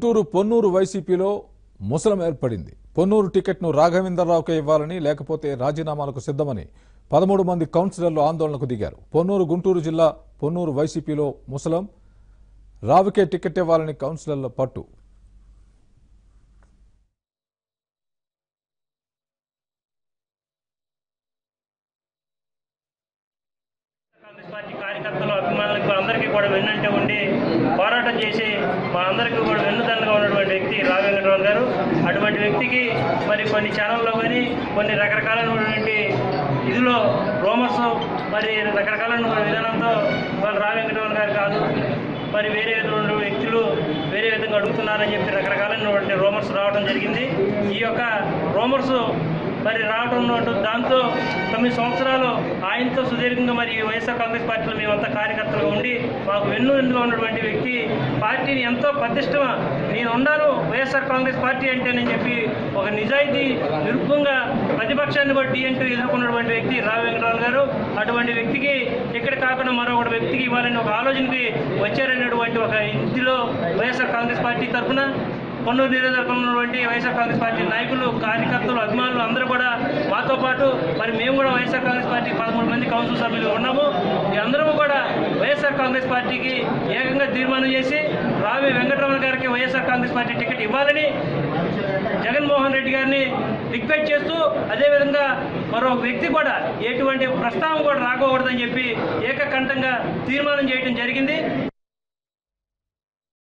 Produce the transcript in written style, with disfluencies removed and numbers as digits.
గుంటూరు పొన్నూరు వైసీపీలో ముసలం ఏర్పడింది. పొన్నూరు టికెట్ను రాఘవేంద్రరావుకే ఇవ్వాలని, లేకపోతే రాజీనామాలకు సిద్ధమని 13 మంది కౌన్సిలర్లు ఆందోళనకు దిగారు. పొన్నూరు గుంటూరు జిల్లా పొన్నూరు వైసీపీలో ముసలం రావుకే టికెట్ ఇవ్వాలని కౌన్సిలర్ల పట్టు. పార్టీ కార్యకర్తలు అభిమానులకు అందరికీ కూడా వెన్నంటే ఉండి పోరాటం చేసి మా అందరికీ కూడా వెన్నుదన్నుగా ఉన్నటువంటి వ్యక్తి రావు వెంకటరావు గారు. అటువంటి వ్యక్తికి మరి కొన్ని ఛానల్లో కానీ కొన్ని రకరకాలైనటువంటి ఇదిలో రూమర్స్ మరి రకరకాలైన విధానంతో వాళ్ళు రావు వెంకటరావు గారు కాదు మరి వేరే విధమైన వ్యక్తులు వేరే విధంగా అడుగుతున్నారని చెప్పి రకరకాలైనటువంటి రూమర్స్ రావడం జరిగింది. ఈ యొక్క రూమర్స్ మరి రావడం దాంతో 9 సంవత్సరాలు ఆయనతో సుదీర్ఘంగా మరి వైఎస్ఆర్ కాంగ్రెస్ పార్టీలో మేమంతా కార్యకర్తలుగా ఉండి మాకు వెన్నుగా ఉన్నటువంటి వ్యక్తి పార్టీని ఎంతో ప్రతిష్టమ నేను ఉన్నాను వైఎస్ఆర్ కాంగ్రెస్ పార్టీ అంటేనని చెప్పి ఒక నిజాయితీ నిరుపంగా ప్రతిపక్షాన్ని బట్టి అంటూ ఎదుర్కొన్నటువంటి వ్యక్తి రావు వెంకటరావు గారు. అటువంటి వ్యక్తికి ఇక్కడ కాకుండా మరొక వ్యక్తికి ఇవ్వాలని ఒక ఆలోచనకి వచ్చారనేటువంటి ఒక ఇంటిలో వైఎస్ఆర్ కాంగ్రెస్ పార్టీ తరఫున పొన్నూరు నియోజకవర్గంలో ఉన్నటువంటి వైఎస్ఆర్ కాంగ్రెస్ పార్టీ నాయకులు కార్యకర్తలు అభిమానులు అందరూ కూడా మాతో పాటు మరి మేము కూడా వైఎస్ఆర్ కాంగ్రెస్ పార్టీ 13 మంది కౌన్సిల్ సభ్యులు ఉన్నాము. ఈ అందరము కూడా వైఎస్ఆర్ కాంగ్రెస్ పార్టీకి ఏకంగా తీర్మానం చేసి రావి వెంకటరమణ గారికి వైఎస్ఆర్ కాంగ్రెస్ పార్టీ టికెట్ ఇవ్వాలని జగన్మోహన్ రెడ్డి గారిని రిక్వెస్ట్ చేస్తూ అదేవిధంగా మరో వ్యక్తి కూడా ఎటువంటి ప్రస్తావన కూడా రాకూడదని చెప్పి ఏకకంఠంగా తీర్మానం చేయడం జరిగింది.